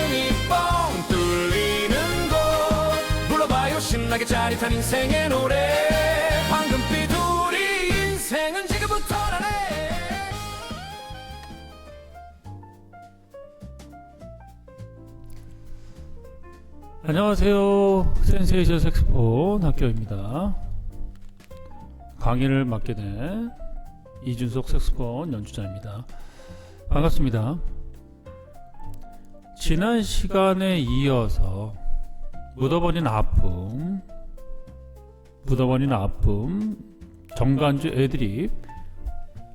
가슴이 뻥 뚫리는 곳 불러봐요 신나게 짜릿한 인생의 노래 황금빛 우리 인생은 지금부터라네. 안녕하세요. 센세이션 색소폰 학교입니다. 강의를 맡게 된 이준석 색소폰 연주자입니다. 반갑습니다. 지난 시간에 이어서 묻어버린 아픔 정관주 애드립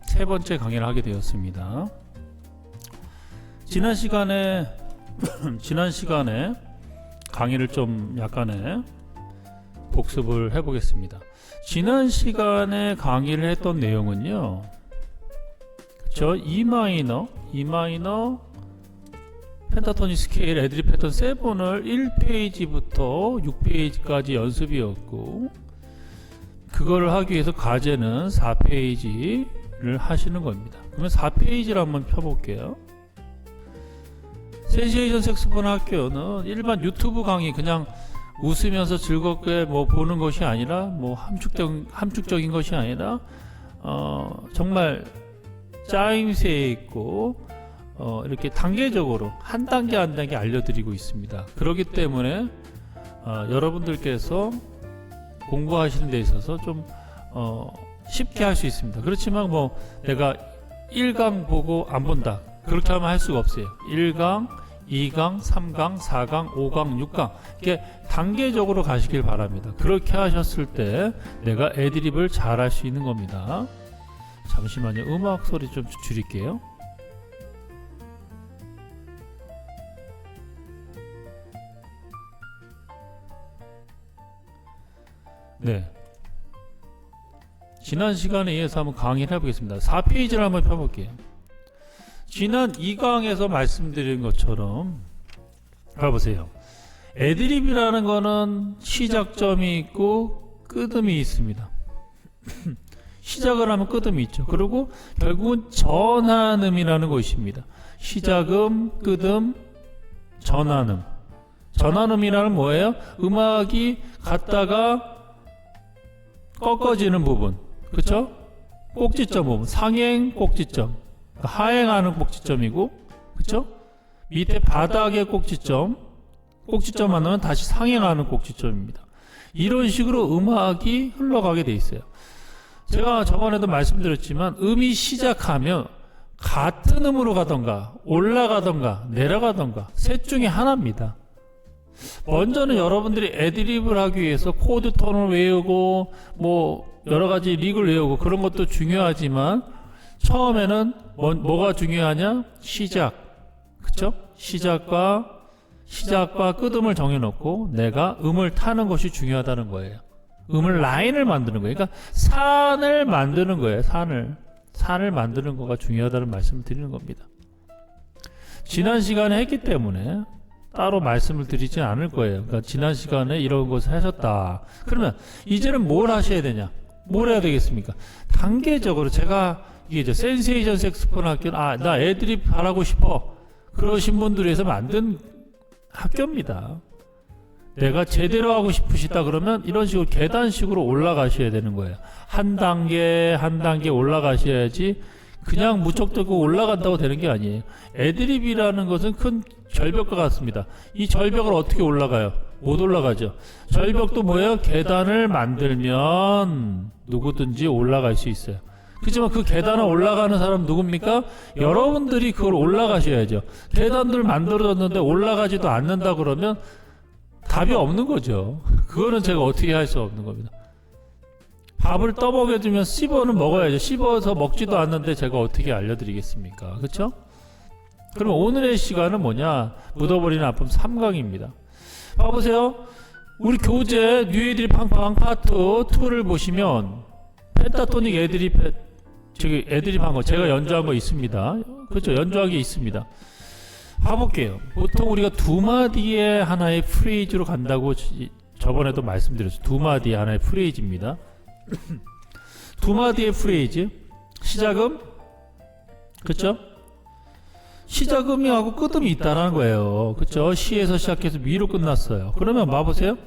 세 번째 강의를 하게 되었습니다. 지난 시간에 강의를 좀 약간의 복습을 해보겠습니다. 지난 시간에 강의를 했던 내용은요, 저 E 마이너 펜타토닉 스케일 애드립 패턴 7을 1페이지부터 6페이지까지 연습이었고, 그걸 하기 위해서 과제는 4페이지를 하시는 겁니다. 그러면 4페이지를 한번 펴볼게요. 센세이션 색소폰 학교는 일반 유튜브 강의 그냥 웃으면서 즐겁게 뭐 보는 것이 아니라 뭐 함축적인 것이 아니라 정말 짜임새 있고 이렇게 단계적으로 한 단계 한 단계 알려드리고 있습니다. 그렇기 때문에 여러분들께서 공부하시는 데 있어서 좀 쉽게 할 수 있습니다. 그렇지만 뭐 내가 1강 보고 안 본다 그렇게 하면 할 수가 없어요. 1강, 2강, 3강, 4강, 5강, 6강 이렇게 단계적으로 가시길 바랍니다. 그렇게 하셨을 때 내가 애드립을 잘 할 수 있는 겁니다. 잠시만요. 음악 소리 좀 줄일게요. 네. 지난 시간에 이어서 한번 강의를 해보겠습니다. 4페이지를 한번 펴볼게요. 지난 2강에서 말씀드린 것처럼 봐보세요. 애드립이라는 거는 시작점이 있고 끄듬이 있습니다. 시작을 하면 끄듬이 있죠. 그리고 결국은 전환음이라는 것입니다. 시작음, 끄듬, 전환음. 전환음이라는 뭐예요? 음악이 갔다가 꺾어지는 부분, 그렇죠? 꼭지점 부분, 상행 꼭지점, 하행하는 꼭지점이고, 그렇죠? 밑에 바닥의 꼭지점 하나는 다시 상행하는 꼭지점입니다. 이런 식으로 음악이 흘러가게 돼 있어요. 제가 저번에도 말씀드렸지만 음이 시작하면 같은 음으로 가던가 올라가던가 내려가던가 셋 중에 하나입니다. 먼저는 여러분들이 애드립을 하기 위해서 코드 톤을 외우고 뭐 여러가지 릭을 외우고 그런 것도 중요하지만 처음에는 뭐가 중요하냐? 시작, 그쵸? 시작과 끄듬을 정해놓고 내가 음을 타는 것이 중요하다는 거예요. 음을 라인을 만드는 거예요. 그러니까 산을 만드는 거예요. 산을 만드는 거가 중요하다는 말씀을 드리는 겁니다. 지난 시간에 했기 때문에 따로 말씀을 드리진 않을 거예요. 그러니까 지난 시간에 이런 것을 하셨다. 그러면 이제는 뭘 하셔야 되냐? 뭘 해야 되겠습니까? 단계적으로 제가 이게 센세이션 색소폰 학교는 나 애드립 하라고 싶어 그러신 분들을 위해서 만든 학교입니다. 내가 제대로 하고 싶으시다 그러면 이런 식으로 계단식으로 올라가셔야 되는 거예요. 한 단계 한 단계 올라가셔야지 그냥 무턱대고 올라간다고 되는 게 아니에요. 애드립이라는 것은 큰 절벽과 같습니다. 이 절벽을 어떻게 올라가요? 못 올라가죠. 절벽도 뭐예요? 계단을 만들면 누구든지 올라갈 수 있어요. 그렇지만 그 계단을 올라가는 사람 누굽니까? 여러분들이 그걸 올라가셔야죠. 계단들 만들어졌는데 올라가지도 않는다 그러면 답이 없는 거죠. 그거는 제가 어떻게 할 수 없는 겁니다. 밥을 떠먹여주면 씹어는 먹어야죠. 씹어서 먹지도 않는데 제가 어떻게 알려드리겠습니까? 그렇죠? 그럼 오늘의 시간은 뭐냐? 묻어버리는 아픔 3강입니다. 봐보세요. 우리 교재 뉴 애드립 팡팡 파트 2를 보시면 펜타토닉 애드립 한 거 제가 연주한 거 있습니다. 그렇죠? 연주한 게 있습니다. 봐볼게요. 보통 우리가 두 마디의 하나의 프레이즈로 간다고 저번에도 말씀드렸어요. 두 마디의 하나의 프레이즈입니다. 두 마디의 프레이즈 시작음, 그렇죠? 시작음이하고 끝음이 있다는 거예요. 그쵸? 시에서 시작해서 미로 끝났어요. 그러면 봐보세요.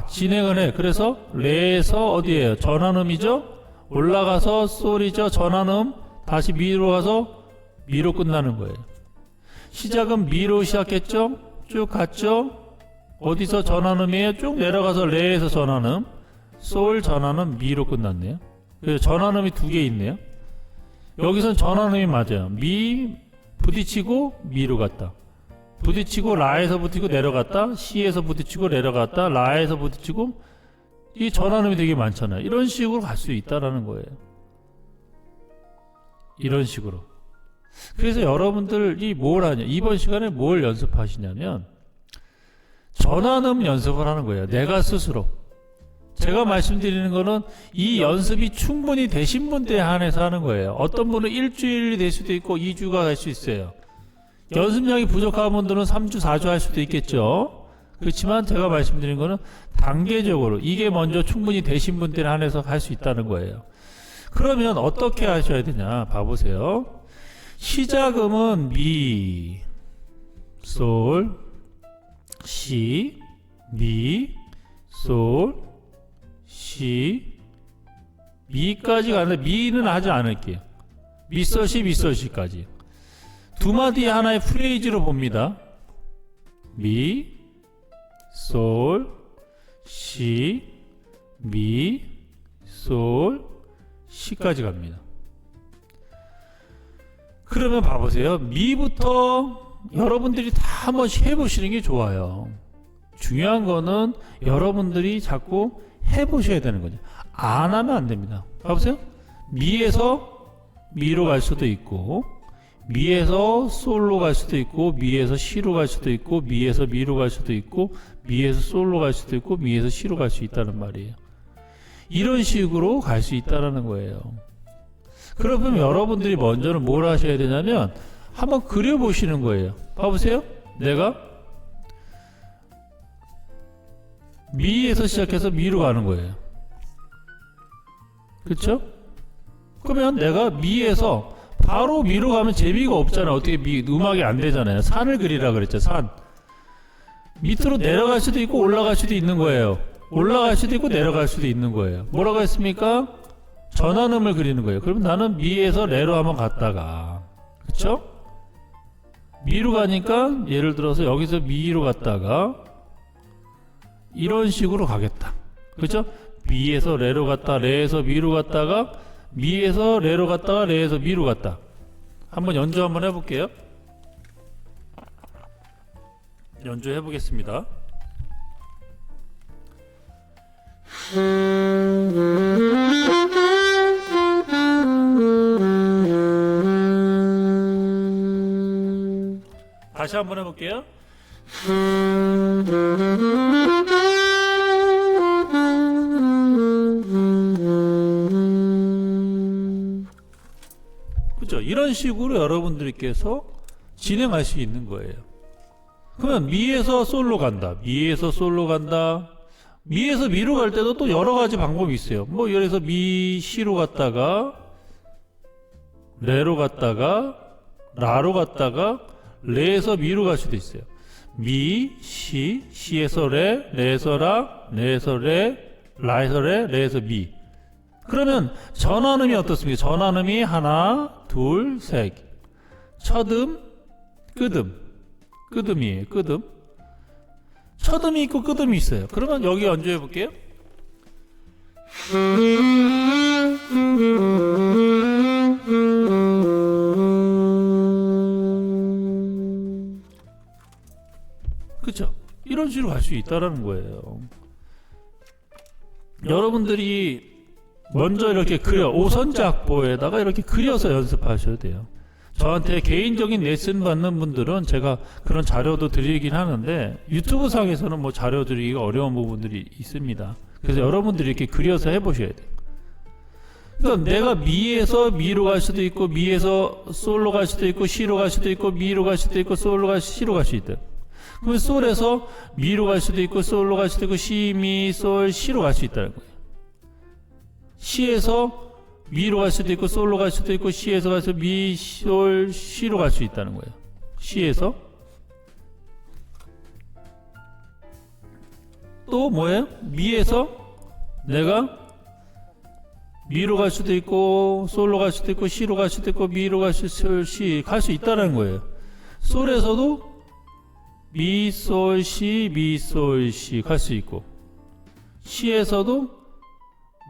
진행을 해. 그래서 레에서 어디에요? 전환음이죠? 올라가서 솔이죠? 전환음. 다시 미로 가서 미로 끝나는 거예요. 시작은 미로 시작했죠? 쭉 갔죠? 어디서 전환음이에요? 쭉 내려가서 레에서 전환음. 솔 전환음 미로 끝났네요. 그래서 전환음이 두 개 있네요. 여기선 전환음이 맞아요. 미 부딪히고 미로 갔다. 부딪히고 라에서 부딪히고 내려갔다. 시에서 부딪히고 내려갔다. 라에서 부딪히고. 이 전환음이 되게 많잖아요. 이런 식으로 갈 수 있다라는 거예요. 이런 식으로. 그래서 여러분들이 뭘 하냐, 이번 시간에 뭘 연습하시냐면 전환음 연습을 하는 거예요. 내가 스스로. 제가 말씀드리는 거는 이 연습이 충분히 되신 분들에 한해서 하는 거예요. 어떤 분은 일주일이 될 수도 있고 2주가 될 수 있어요. 연습량이 부족한 분들은 3주, 4주 할 수도 있겠죠. 그렇지만 제가 말씀드린 거는 단계적으로 이게 먼저 충분히 되신 분들에 한해서 할 수 있다는 거예요. 그러면 어떻게 하셔야 되냐 봐보세요. 시작음은 미, 솔, 시, 미, 솔, 시, 미까지 가는데 미는 하지 않을게요. 미솔시, 미솔시까지. 두 마디 하나의 프레이즈로 봅니다. 미, 솔, 시, 미, 솔, 시까지 갑니다. 그러면 봐보세요. 미부터 여러분들이 다 한 번씩 해보시는 게 좋아요. 중요한 거는 여러분들이 자꾸 해보셔야 되는 거죠. 안 하면 안 됩니다. 봐보세요. 미에서 미로 갈 수도 있고, 미에서 솔로 갈 수도 있고, 미에서 시로 갈 수도 있고, 미에서 미로 갈 수도 있고, 미에서 솔로 갈 수도 있고, 미에서 시로 갈 수 있다는 말이에요. 이런 식으로 갈 수 있다는 거예요. 그러면 여러분들이 먼저는 뭘 하셔야 되냐면 한번 그려보시는 거예요. 봐보세요. 내가 미에서 시작해서 미로 가는 거예요. 그렇죠? 그러면 내가 미에서 바로 미로 가면 재미가 없잖아요. 어떻게 음악이 안 되잖아요. 산을 그리라 그랬죠. 산. 밑으로 내려갈 수도 있고 올라갈 수도 있는 거예요. 올라갈 수도 있고 내려갈 수도 있는 거예요. 뭐라고 했습니까? 전환음을 그리는 거예요. 그러면 나는 미에서 레로 한번 갔다가, 그쵸? 미로 가니까 예를 들어서 여기서 미로 갔다가 이런 식으로 가겠다. 그쵸? 미에서 레로 갔다, 레에서 미로 갔다가, 미에서 레로 갔다가, 레에서 미로 갔다. 한번 연주 한번 해볼게요. 연주 해보겠습니다. 다시 한번 해볼게요. 그렇죠? 이런 식으로 여러분들께서 진행할 수 있는 거예요. 그러면 미에서 솔로 간다. 미에서 솔로 간다. 미에서 미로 갈 때도 또 여러 가지 방법이 있어요. 뭐 예를 들어서 미, 시로 갔다가 레로 갔다가 라로 갔다가 레에서 미로 갈 수도 있어요. 미, 시, 시에서 레, 레에서 라, 레에서 레, 라에서 레, 레에서 미. 그러면 전환음이 어떻습니까? 전환음이 하나, 둘, 셋. 첫음, 끝음. 끝음이에요. 끝음. 첫음이 있고 끝음이 있어요. 그러면 여기 연주해 볼게요. 그렇죠? 이런 식으로 갈 수 있다라는 거예요. 여러분들이 먼저 이렇게 그려 오선작보에다가 이렇게 그려서 연습하셔야 돼요. 저한테 개인적인 레슨 받는 분들은 제가 그런 자료도 드리긴 하는데 유튜브 상에서는 뭐 자료 드리기가 어려운 부분들이 있습니다. 그래서 여러분들이 이렇게 그려서 해보셔야 돼요. 그러니까 내가 미에서 미로 갈 수도 있고 미에서 솔로 갈 수도 있고 시로 갈 수도 있고 미로 갈 수도 있고 솔로 갈 시로 갈 수 있다. 그러면 솔에서 미로 갈 수도 있고 솔로 갈 수도 있고 시, 미, 솔, 시로 갈 수 있다는 거예요. 시에서 미로 갈 수도 있고 솔로 갈 수도 있고 시에서 가서 미, 솔, 시로 갈 수 있다는 거예요. 시에서 또 뭐예요? 미에서 내가 미로 갈 수도 있고 솔로 갈 수도 있고 시로 갈 수도 있고 미로 갈 수 갈 수 있다는 거예요. 솔에서도 미, 솔, 시, 미, 솔, 시 갈 수 있고 시에서도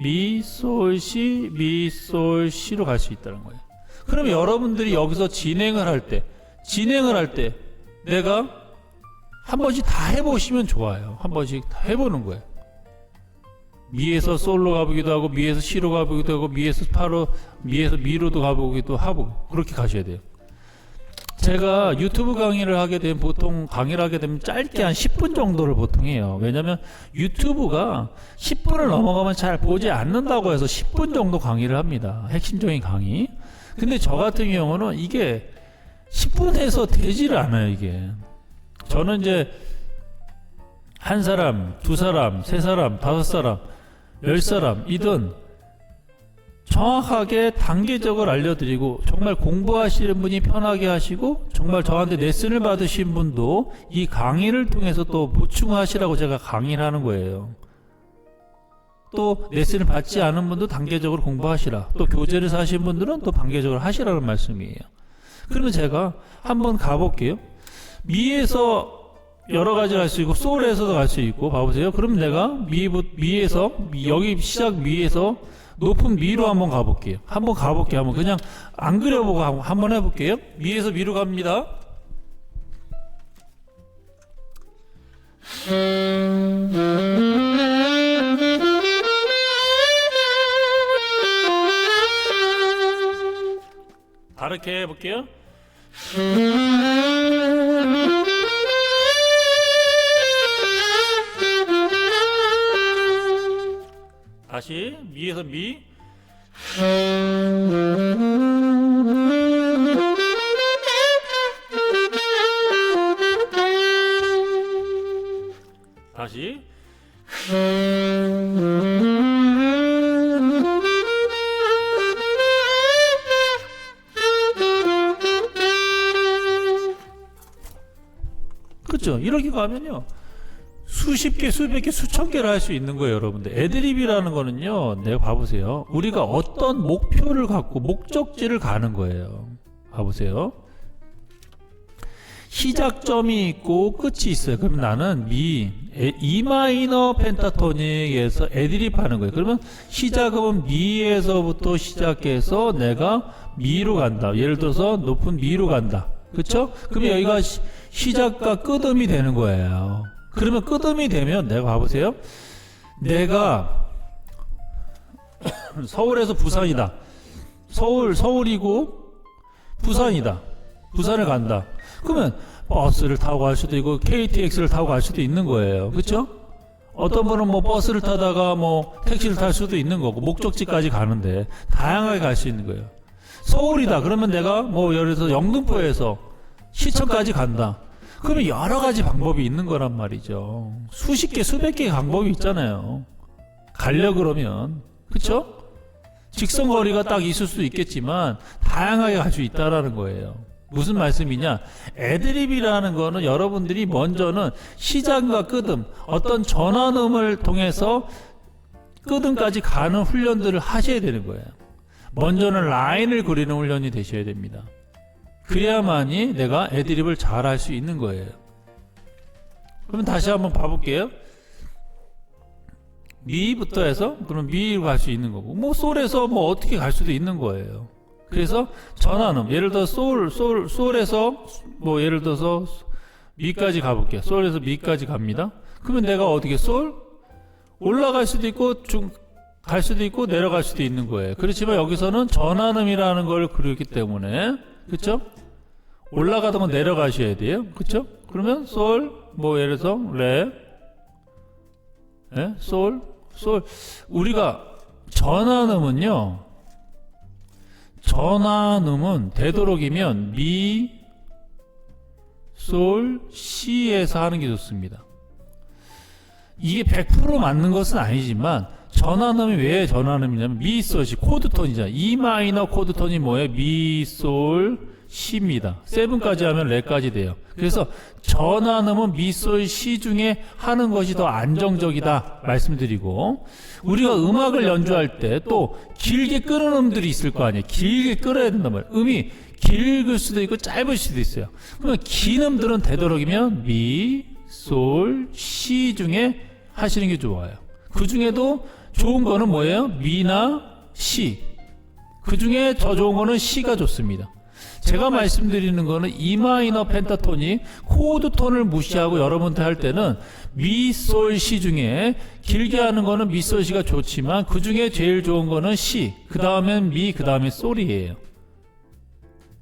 미, 솔, 시, 미, 솔, 시로 갈 수 있다는 거예요. 그럼 여러분들이 여기서 진행을 할 때 내가 한 번씩 다 해보시면 좋아요. 한 번씩 다 해보는 거예요. 미에서 솔로 가보기도 하고 미에서 시로 가보기도 하고 미에서 미로도 가보기도 하고 그렇게 가셔야 돼요. 제가 유튜브 강의를 하게 되면 보통 강의를 하게 되면 짧게 한 10분 정도를 보통 해요. 왜냐면 유튜브가 10분을 넘어가면 잘 보지 않는다고 해서 10분 정도 강의를 합니다. 핵심적인 강의. 근데 저 같은 경우는 이게 10분 해서 되지를 않아요. 이게 저는 이제 한 사람, 두 사람, 세 사람, 다섯 사람, 10사람이든 정확하게 단계적으로 알려드리고 정말 공부하시는 분이 편하게 하시고 정말 저한테 레슨을 받으신 분도 이 강의를 통해서 또 보충하시라고 제가 강의를 하는 거예요. 또 레슨을 받지 않은 분도 단계적으로 공부하시라. 또 교재를 사신 분들은 또 단계적으로 하시라는 말씀이에요. 그러면 제가 한번 가볼게요. 미에서 여러 가지 갈 수 있고 솔에서도 갈 수 있고 봐보세요. 그럼 내가 미에서 여기 시작 미에서 높은 미로 한번 가볼게요. 한번 그냥 안 그려보고 한번 해볼게요. 미에서 미로 갑니다. 다르게 해볼게요. 다시 미에서 미 다시 그렇죠. 이렇게 가면요 수십 개, 수백 개, 수천 개를 할 수 있는 거예요, 여러분들. 애드립이라는 거는요, 내가 봐보세요. 우리가 어떤 목표를 갖고 목적지를 가는 거예요. 봐보세요. 시작점이 있고 끝이 있어요. 그럼 나는 E 마이너 펜타토닉에서 애드립 하는 거예요. 그러면 시작은 미에서부터 시작해서 내가 미로 간다. 예를 들어서 높은 미로 간다. 그렇죠? 그러면 여기가 시작과 끝음이 되는 거예요. 그러면 끝음이 되면 내가 봐보세요. 내가 서울에서 부산이다. 서울이고 부산이다. 부산을 간다. 그러면 버스를 타고 갈 수도 있고 KTX를 타고 갈 수도 있는 거예요. 그렇죠? 어떤 분은 뭐 버스를 타다가 뭐 택시를 탈 수도 있는 거고 목적지까지 가는데 다양하게 갈 수 있는 거예요. 서울이다. 그러면 내가 뭐 예를 들어서 영등포에서 시청까지 간다. 그러면 여러 가지 방법이 있는 거란 말이죠. 수십 개, 수백 개의 방법이 있잖아요. 가려 그러면. 그쵸? 직선거리가 딱 있을 수도 있겠지만 다양하게 갈 수 있다라는 거예요. 무슨 말씀이냐? 애드립이라는 거는 여러분들이 먼저는 시작과 끝음, 어떤 전환음을 통해서 끝음까지 가는 훈련들을 하셔야 되는 거예요. 먼저는 라인을 그리는 훈련이 되셔야 됩니다. 그래야만이 내가 애드립을 잘 할 수 있는 거예요. 그러면 다시 한번 봐볼게요. 미부터 해서 그럼 미로 갈 수 있는 거고 뭐 솔에서 뭐 어떻게 갈 수도 있는 거예요. 그래서 전환음 예를 들어 솔에서 뭐 예를 들어서 미까지 가볼게요. 솔에서 미까지 갑니다. 그러면 내가 어떻게 솔 올라갈 수도 있고 갈 수도 있고 내려갈 수도 있는 거예요. 그렇지만 여기서는 전환음이라는 걸 그렸기 때문에 그렇죠? 올라가던 건 내려가셔야 돼요. 그렇죠? 그러면 솔 뭐 예를 들어서 레 네? 솔 우리가 전환음은 되도록이면 미, 솔, 시에서 하는 게 좋습니다. 이게 100% 맞는 것은 아니지만 전환음이 왜 전환음이냐면 미솔시 코드톤이잖아. E 마이너 코드톤이 뭐예요? 미솔 시입니다. 7까지 하면 레까지 돼요. 그래서 전환음은 미솔 시 중에 하는 것이 더 안정적이다 말씀드리고, 우리가 음악을 연주할 때 또 길게 끄는 음들이 있을 거 아니에요. 길게 끌어야 된단 말이에요. 음이 길을 수도 있고 짧을 수도 있어요. 그러면 긴 음들은 되도록이면 미, 솔, 시 중에 하시는 게 좋아요. 그 중에도 좋은 거는 뭐예요? 미나 시. 그 중에 더 좋은 거는 시가 좋습니다. 제가 말씀드리는 거는 E 마이너 펜타톤이 코드 톤을 무시하고 여러분들 할 때는 미, 솔, 시 중에 길게 하는 거는 미, 솔, 시가 좋지만 그 중에 제일 좋은 거는 시, 그 다음엔 미, 그 다음에 솔이에요.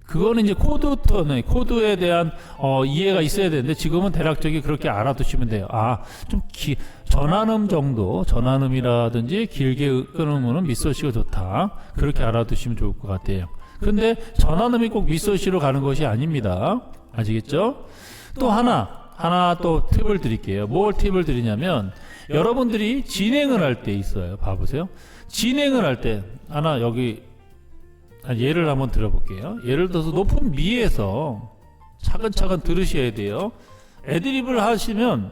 그거는 이제 코드 톤에, 코드에 대한 이해가 있어야 되는데 지금은 대략적이 그렇게 알아두시면 돼요. 좀 전환음 정도, 전환음이라든지 길게 끄는 거는 미, 솔, 시가 좋다. 그렇게 알아두시면 좋을 것 같아요. 근데 전환음이 꼭 미소시로 가는 것이 아닙니다. 아시겠죠? 또 하나 또 팁을 드릴게요. 뭘 팁을 드리냐면, 여러분들이 진행을 할 때 있어요. 봐보세요. 진행을 할 때 여기 예를 한번 들어볼게요. 예를 들어서 높은 미에서 차근차근 들으셔야 돼요. 애드립을 하시면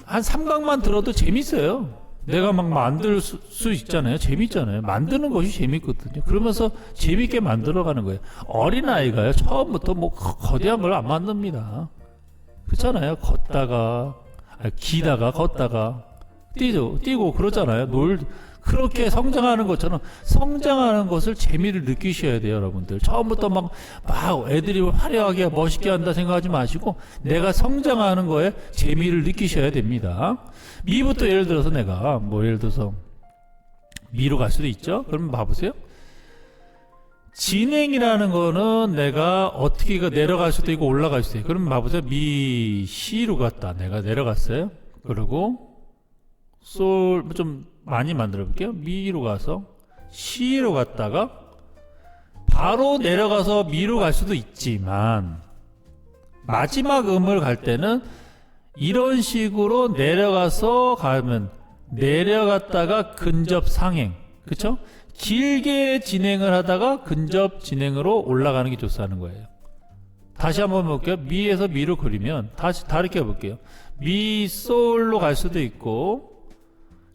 한 3강만 들어도 재밌어요. 내가 막 만들 수 있잖아요. 재밌잖아요. 만드는 것이 재밌거든요. 그러면서 재밌게 만들어가는 거예요. 어린아이가요, 처음부터 뭐 거대한 걸 안 만듭니다. 그렇잖아요. 기다가 걷다가 뛰고 그러잖아요. 그렇게 성장하는 것처럼 성장하는 것을 재미를 느끼셔야 돼요, 여러분들. 처음부터 막 애드립을 화려하게 멋있게 한다 생각하지 마시고 내가 성장하는 거에 재미를 느끼셔야 됩니다. 미부터 예를 들어서 내가 예를 들어서 미로 갈 수도 있죠. 그러면 봐보세요. 진행이라는 거는 내가 어떻게 내려갈 수도 있고 올라갈 수도 있고. 그러면 봐보세요. 미, 시로 갔다. 내가 내려갔어요. 그리고 솔 좀 많이 만들어 볼게요. 미로 가서 시로 갔다가 바로 내려가서 미로 갈 수도 있지만 마지막 음을 갈 때는 이런 식으로 내려가서 가면 내려갔다가 근접 상행, 그쵸? 길게 진행을 하다가 근접 진행으로 올라가는 게 좋다는 거예요. 다시 한번 볼게요. 미에서 미로 그리면 다시 다르게 해볼게요. 미, 솔로 갈 수도 있고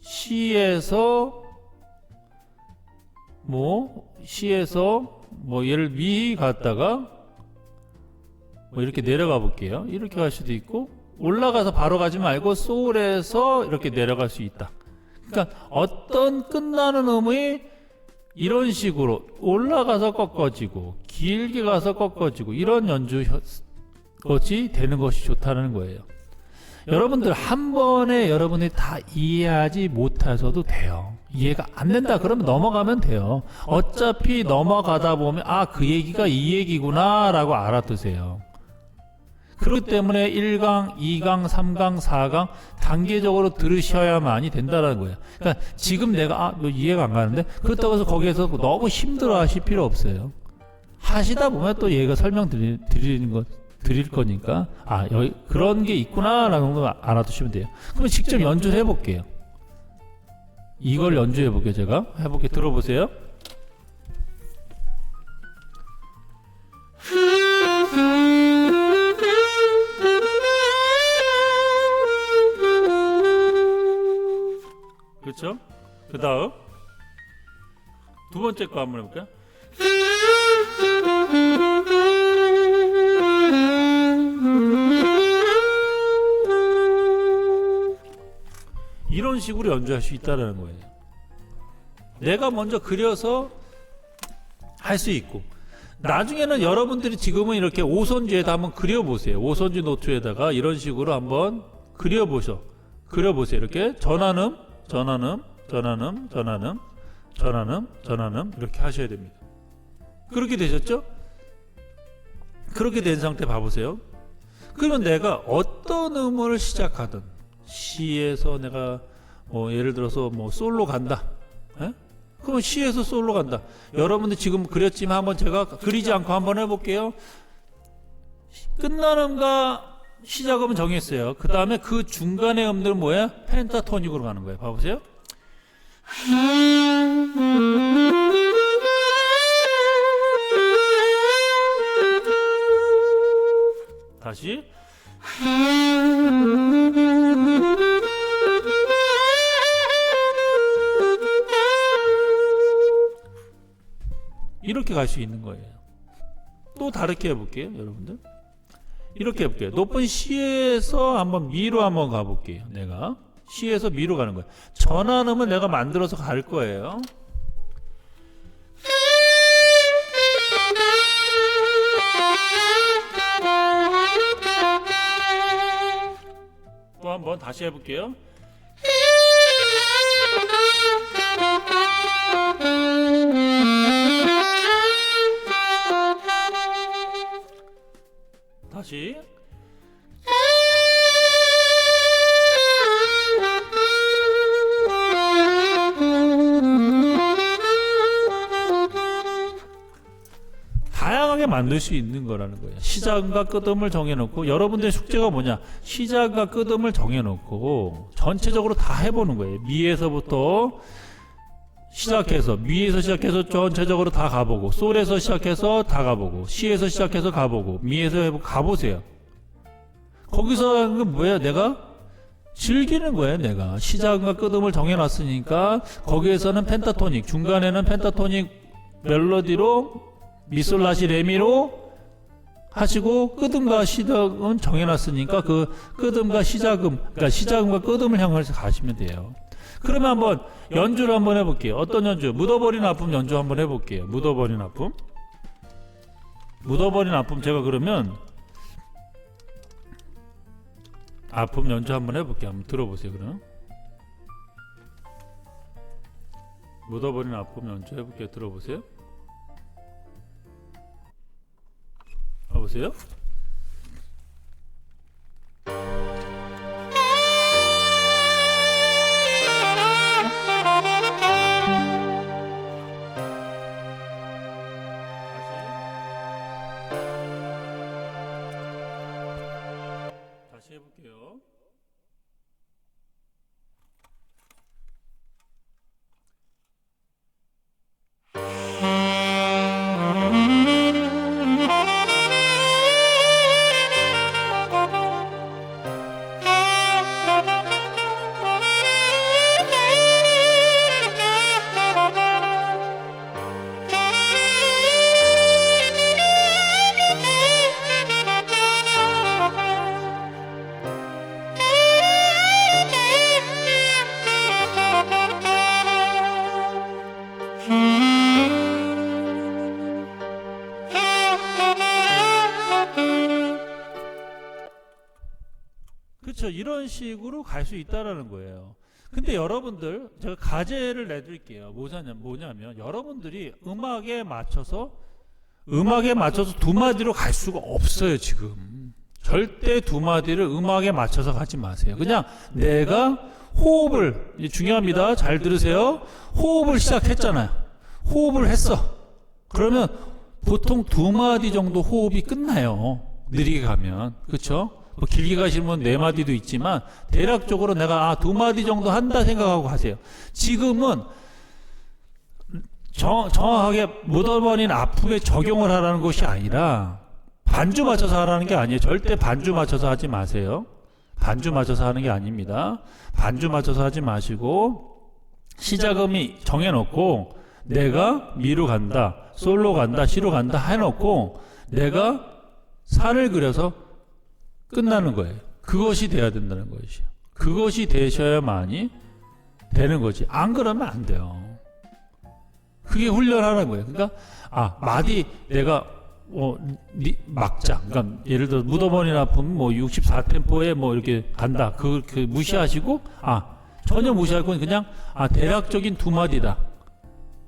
시에서 예를 미 갔다가 이렇게 내려가 볼게요. 이렇게 갈 수도 있고 올라가서 바로 가지 말고 솔에서 이렇게 내려갈 수 있다. 그러니까 어떤 끝나는 음이 이런 식으로 올라가서 꺾어지고 길게 가서 꺾어지고 이런 연주 것이 되는 것이 좋다는 거예요. 여러분들 한 번에 여러분이 다 이해하지 못하셔도 돼요. 이해가 안 된다 그러면 넘어가면 돼요. 어차피 넘어가다 보면 그 얘기가 이 얘기구나 라고 알아두세요. 그렇기 때문에 1강, 2강, 3강, 4강 단계적으로 들으셔야만이 된다는 거예요. 그러니까 지금 내가 이해가 안 가는데 그렇다고 해서 거기에서 너무 힘들어 하실 필요 없어요. 하시다 보면 또 얘가 드릴 거니까 여기 그런 게 있구나 라는 걸 알아두시면 돼요. 그럼 직접 연주를 해볼게요. 이걸 연주해 볼게요. 제가 해볼게요. 들어보세요. 그렇죠? 그 다음 두 번째 거 한번 해볼까요? 이런 식으로 연주할 수 있다는 거예요. 내가 먼저 그려서 할 수 있고 나중에는 여러분들이 지금은 이렇게 오선지에다 한번 그려보세요. 오선지 노트에다가 이런 식으로 한번 그려보세요. 이렇게 전환음 이렇게 하셔야 됩니다. 그렇게 되셨죠? 그렇게 된 상태 봐보세요. 그러면 내가 어떤 음을 시작하든 시에서 내가 예를 들어서 솔로 간다. 그럼 시에서 솔로 간다. 여러분들 지금 그렸지만 한번 제가 그리지 않고 한번 해볼게요. 끝나는 음과 시작음은 정했어요. 그 다음에 그 중간의 음들은 뭐야? 펜타토닉으로 가는 거예요. 봐보세요. 다시. 이렇게 갈 수 있는 거예요. 또 다르게 해볼게요, 여러분들. 이렇게 해볼게요. 높은 C에서 한번 미로 한번 가볼게요. 내가 C에서 미로 가는 거예요. 전환음은 내가 만들어서 갈 거예요. 또 한번 다시 해볼게요. 다시. 다양하게 만들 수 있는 거라는 거예요. 시작과 끝음을 정해놓고, 여러분들의 숙제가 뭐냐? 시작과 끝음을 정해놓고 전체적으로 다 해보는 거예요. 미에서부터 시작해서, 미에서 시작해서 전체적으로 다 가보고, 솔에서 시작해서 다 가보고, 시에서 시작해서 가보고, 미에서 해보고 가보세요. 거기서 하는 건 뭐야? 내가 즐기는 거예요. 내가 시작과 끝음을 정해놨으니까 거기에서는 펜타토닉, 중간에는 펜타토닉 멜로디로 미솔라시 레미로 하시고, 끝음과 시작은 정해놨으니까 그 끝음과 시작음, 그러니까 시작음과 끝음을 향해서 가시면 돼요. 그러면 한번 연주를 한번 해볼게요. 어떤 연주? 묻어버린 아픔 연주 한번 해볼게요. 묻어버린 아픔. 묻어버린 아픔. 제가 그러면 아픔 연주 한번 해볼게요. 한번 들어보세요. 그럼 묻어버린 아픔 연주 해볼게요. 들어보세요. 봐보세요. 다시 해볼게요. 그렇죠. 이런 식으로 갈 수 있다라는 거예요. 근데 여러분들, 제가 과제를 내드릴게요. 뭐냐면 여러분들이 음악에 맞춰서 두 마디로 갈 수가 없어요. 지금 절대 두 마디를 음악에 맞춰서 가지 마세요. 그냥 내가 호흡을, 중요합니다. 잘 들으세요. 호흡을 시작했잖아요. 호흡을 했어. 그러면 보통 두 마디 정도 호흡이 끝나요. 느리게 가면. 그렇죠? 뭐 길게 가시는 분 네 마디도 있지만 대략적으로 내가 두 마디 정도 한다 생각하고 하세요. 지금은 정확하게 묻어버린 아픔에 적용을 하라는 것이 아니라 반주 맞춰서 하라는 게 아니에요. 절대 반주 맞춰서 하지 마세요. 반주 맞춰서 하는 게 아닙니다. 반주 맞춰서 하지 마시고 시작음이 정해놓고 내가 미로 간다, 솔로 간다, 시로 간다 해놓고 내가 산을 그려서 끝나는 거예요. 그것이 돼야 된다는 것이요. 그것이 되셔야만이 되는 거지. 안 그러면 안 돼요. 그게 훈련하는 거예요. 그러니까 마디 내가 막장. 그러니까 예를 들어 묻어버린 아픔 64템포에 이렇게 간다. 그 무시하시고 전혀 무시할 건 그냥 대략적인 두 마디다.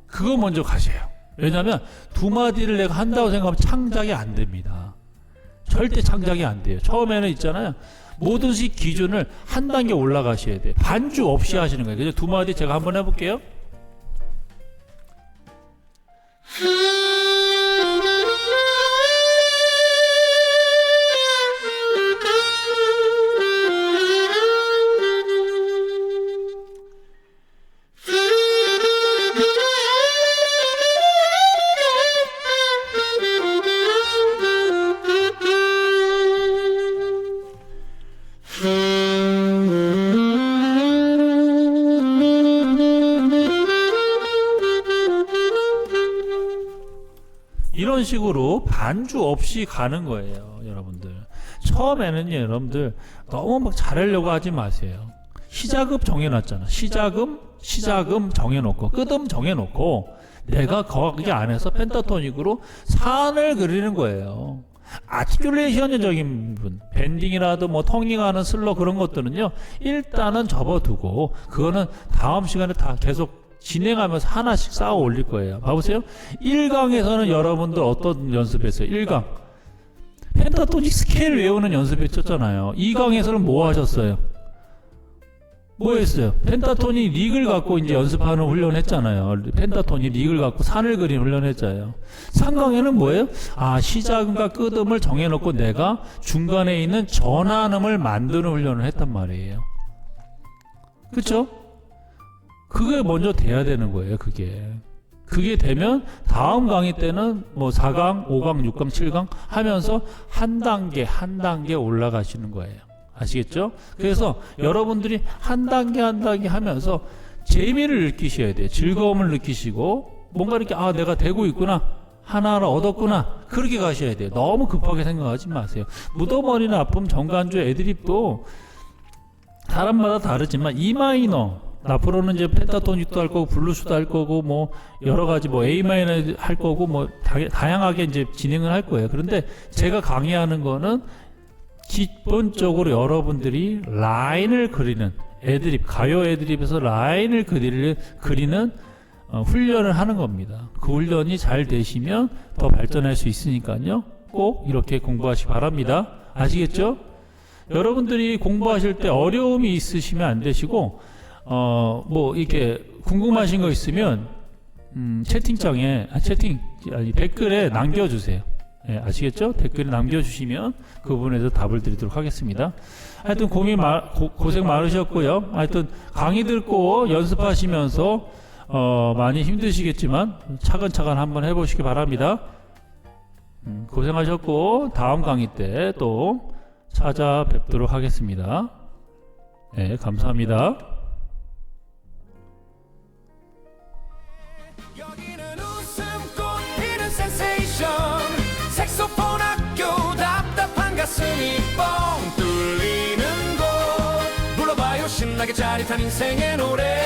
그거 먼저 가세요. 왜냐하면 두 마디를 내가 한다고 생각하면 창작이 안 됩니다. 절대 창작이 안 돼요. 처음에는 있잖아요. 뭐든지 기준을 한 단계 올라가셔야 돼요. 반주 없이 하시는 거예요. 그래서 두 마디 제가 한번 해볼게요. 이런 식으로 반주 없이 가는 거예요, 여러분들. 처음에는 여러분들 너무 막 잘하려고 하지 마세요. 시작음 정해놨잖아. 시작음 정해놓고 끄듬 정해놓고 내가 거기 안에서 펜타토닉으로 산을 그리는 거예요. 아티큘레이션적인 부분, 밴딩이라도 뭐 텅잉하는 슬러 그런 것들은요, 일단은 접어두고 그거는 다음 시간에 다 계속 진행하면서 하나씩 쌓아 올릴 거예요. 봐보세요. 1강에서는 여러분들 어떤 연습했어요? 1강 펜타토닉 스케일 외우는 연습했었잖아요. 2강에서는 뭐 하셨어요? 뭐 했어요? 펜타토닉 릭을 갖고 이제 연습하는 훈련했잖아요. 펜타토닉 릭을 갖고 산을 그리는 훈련했잖아요. 3강에는 뭐예요? 시작음과 끄듬을 정해놓고 내가 중간에 있는 전환음을 만드는 훈련을 했단 말이에요. 그쵸? 그게 먼저 돼야 되는 거예요, 그게 되면 다음 강의 때는 뭐 4강, 5강, 6강, 7강 하면서 한 단계 올라가시는 거예요. 아시겠죠? 그래서 여러분들이 한 단계 하면서 재미를 느끼셔야 돼요. 즐거움을 느끼시고 뭔가 이렇게 내가 되고 있구나, 하나를 얻었구나, 그렇게 가셔야 돼요. 너무 급하게 생각하지 마세요. 묻어버리는 아픔 정간주 애드립도 사람마다 다르지만 E 마이너 앞으로는 이제 펜타토닉도 할 거고 블루스도 할 거고 뭐 여러 가지 뭐 A 마이너 할 거고 뭐 다양하게 이제 진행을 할 거예요. 그런데 제가 강의하는 거는 기본적으로 여러분들이 라인을 그리는 애드립, 가요 애드립에서 라인을 그리는 훈련을 하는 겁니다. 그 훈련이 잘 되시면 더 발전할 수 있으니까요. 꼭 이렇게 공부하시기 바랍니다. 아시겠죠? 여러분들이 공부하실 때 어려움이 있으시면 안 되시고 뭐 이렇게 궁금하신 거 있으면 채팅창에 댓글에 남겨주세요. 네, 아시겠죠? 댓글에 남겨주시면 그 부분에서 답을 드리도록 하겠습니다. 하여튼 고생 많으셨고요. 하여튼 강의 듣고 연습하시면서 많이 힘드시겠지만 차근차근 한번 해보시기 바랍니다. 고생하셨고 다음 강의 때 또 찾아뵙도록 하겠습니다. 네, 감사합니다. 여기는 웃음꽃 피는 센세이션 색소폰 학교 답답한 가슴이 뻥 뚫리는 곳 불러봐요 신나게 짜릿한 인생의 노래